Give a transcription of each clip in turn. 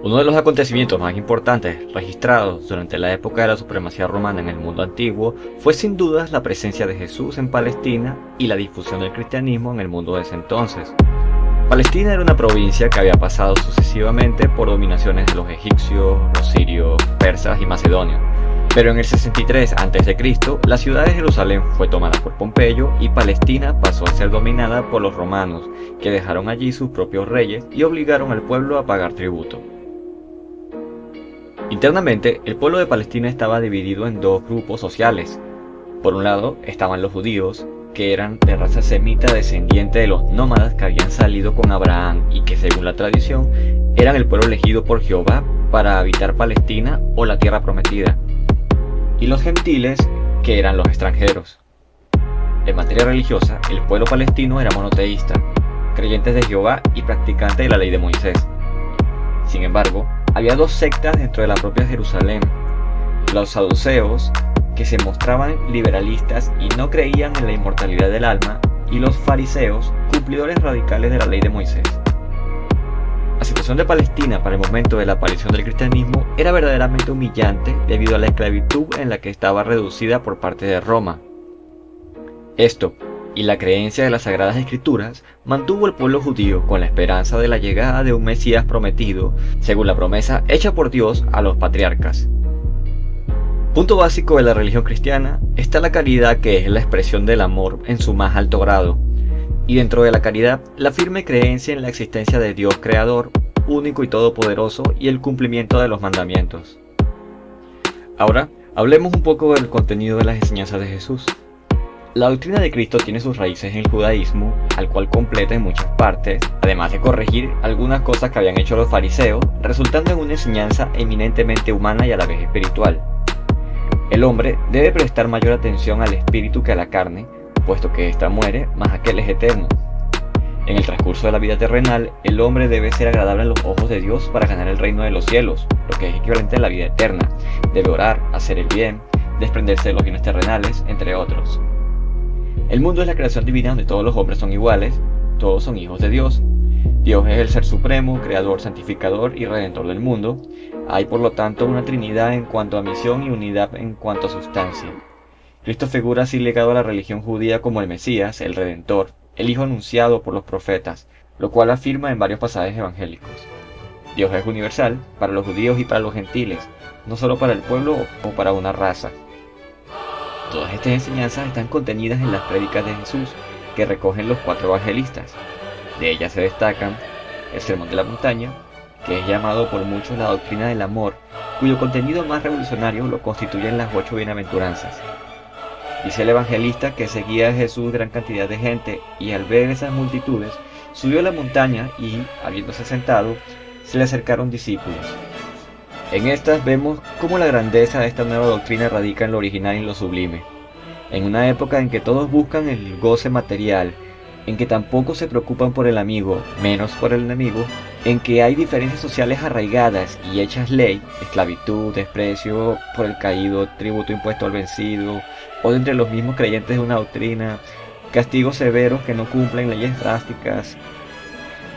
Uno de los acontecimientos más importantes registrados durante la época de la supremacía romana en el mundo antiguo fue sin dudas la presencia de Jesús en Palestina y la difusión del cristianismo en el mundo de ese entonces. Palestina era una provincia que había pasado sucesivamente por dominaciones de los egipcios, los sirios, persas y macedonios. Pero en el 63 a.C., la ciudad de Jerusalén fue tomada por Pompeyo y Palestina pasó a ser dominada por los romanos, que dejaron allí sus propios reyes y obligaron al pueblo a pagar tributo. Internamente, el pueblo de Palestina estaba dividido en dos grupos sociales. Por un lado estaban los judíos, que eran de raza semita descendiente de los nómadas que habían salido con Abraham y que, según la tradición, eran el pueblo elegido por Jehová para habitar Palestina o la tierra prometida. Y los gentiles, que eran los extranjeros. En materia religiosa, el pueblo palestino era monoteísta, creyentes de Jehová y practicantes de la ley de Moisés. Sin embargo, había dos sectas dentro de la propia Jerusalén: los saduceos, que se mostraban liberalistas y no creían en la inmortalidad del alma, y los fariseos, cumplidores radicales de la ley de Moisés. La situación de Palestina para el momento de la aparición del cristianismo era verdaderamente humillante debido a la esclavitud en la que estaba reducida por parte de Roma. Esto, y la creencia de las Sagradas Escrituras, mantuvo al pueblo judío con la esperanza de la llegada de un Mesías prometido, según la promesa hecha por Dios a los patriarcas. Punto básico de la religión cristiana está la caridad, que es la expresión del amor en su más alto grado, y dentro de la caridad, la firme creencia en la existencia de Dios Creador, único y todopoderoso, y el cumplimiento de los mandamientos. Ahora, hablemos un poco del contenido de las enseñanzas de Jesús. La doctrina de Cristo tiene sus raíces en el judaísmo, al cual completa en muchas partes, además de corregir algunas cosas que habían hecho los fariseos, resultando en una enseñanza eminentemente humana y a la vez espiritual. El hombre debe prestar mayor atención al espíritu que a la carne, puesto que ésta muere, mas aquel es eterno. En el transcurso de la vida terrenal, el hombre debe ser agradable a los ojos de Dios para ganar el reino de los cielos, lo que es equivalente a la vida eterna. Debe orar, hacer el bien, desprenderse de los bienes terrenales, entre otros. El mundo es la creación divina donde todos los hombres son iguales, todos son hijos de Dios. Dios es el ser supremo, creador, santificador y redentor del mundo. Hay por lo tanto una trinidad en cuanto a misión y unidad en cuanto a sustancia. Cristo figura así ligado a la religión judía como el Mesías, el Redentor, el Hijo anunciado por los profetas, lo cual afirma en varios pasajes evangélicos. Dios es universal, para los judíos y para los gentiles, no solo para el pueblo o para una raza. Todas estas enseñanzas están contenidas en las prédicas de Jesús, que recogen los 4 evangelistas. De ellas se destacan el Sermón de la Montaña, que es llamado por muchos la doctrina del amor, cuyo contenido más revolucionario lo constituyen las 8 bienaventuranzas. Dice el evangelista que seguía a Jesús gran cantidad de gente, y al ver esas multitudes, subió a la montaña y, habiéndose sentado, se le acercaron discípulos. En estas vemos cómo la grandeza de esta nueva doctrina radica en lo original y en lo sublime. En una época en que todos buscan el goce material, en que tampoco se preocupan por el amigo, menos por el enemigo, en que hay diferencias sociales arraigadas y hechas ley, esclavitud, desprecio por el caído, tributo impuesto al vencido, o entre los mismos creyentes de una doctrina, castigos severos que no cumplen leyes drásticas.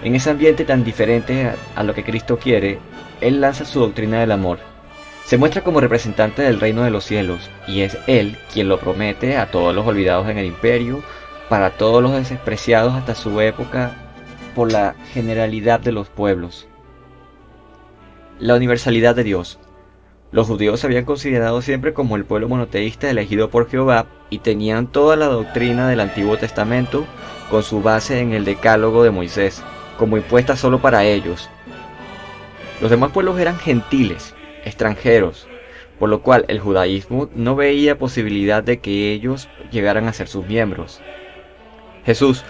En ese ambiente tan diferente a lo que Cristo quiere, Él lanza su doctrina del amor. Se muestra como representante del reino de los cielos, y es Él quien lo promete a todos los olvidados en el imperio, para todos los despreciados hasta su época, por la generalidad de los pueblos. La universalidad de Dios. Los judíos se habían considerado siempre como el pueblo monoteísta elegido por Jehová y tenían toda la doctrina del Antiguo Testamento con su base en el Decálogo de Moisés, como impuesta solo para ellos. Los demás pueblos eran gentiles, extranjeros, por lo cual el judaísmo no veía posibilidad de que ellos llegaran a ser sus miembros. Jesús,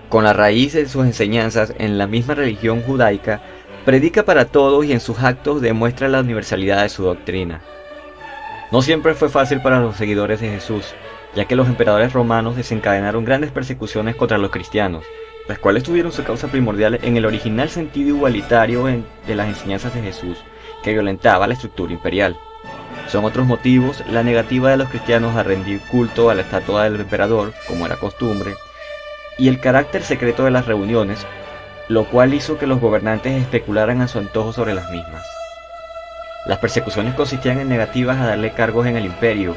con la raíz de sus enseñanzas en la misma religión judaica, predica para todos y en sus actos demuestra la universalidad de su doctrina. No siempre fue fácil para los seguidores de Jesús, ya que los emperadores romanos desencadenaron grandes persecuciones contra los cristianos, las cuales tuvieron su causa primordial en el original sentido igualitario de las enseñanzas de Jesús, que violentaba la estructura imperial. Son otros motivos la negativa de los cristianos a rendir culto a la estatua del emperador, como era costumbre, y el carácter secreto de las reuniones, lo cual hizo que los gobernantes especularan a su antojo sobre las mismas. Las persecuciones consistían en negativas a darle cargos en el imperio,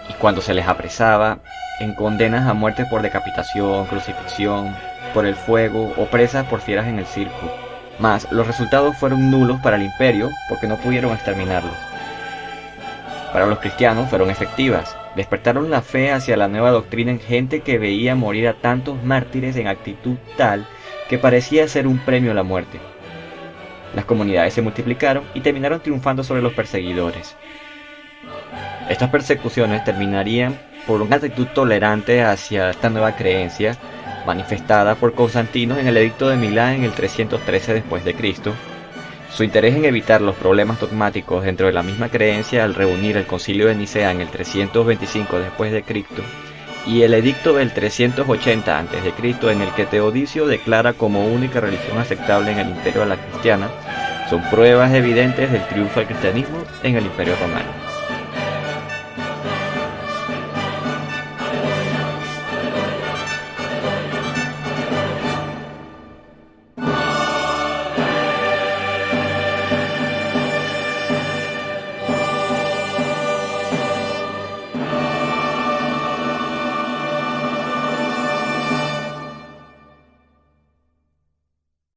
y cuando se les apresaba, en condenas a muerte por decapitación, crucifixión, por el fuego o presas por fieras en el circo. Mas los resultados fueron nulos para el imperio porque no pudieron exterminarlos. Para los cristianos fueron efectivas, despertaron la fe hacia la nueva doctrina en gente que veía morir a tantos mártires en actitud tal que parecía ser un premio a la muerte. Las comunidades se multiplicaron y terminaron triunfando sobre los perseguidores. Estas persecuciones terminarían por una actitud tolerante hacia esta nueva creencia, manifestada por Constantino en el Edicto de Milán en el 313 después de Cristo, su interés en evitar los problemas dogmáticos dentro de la misma creencia al reunir el Concilio de Nicea en el 325 después de Cristo, y el Edicto del 380 a.C. en el que Teodicio declara como única religión aceptable en el imperio a la cristiana, son pruebas evidentes del triunfo del cristianismo en el imperio romano.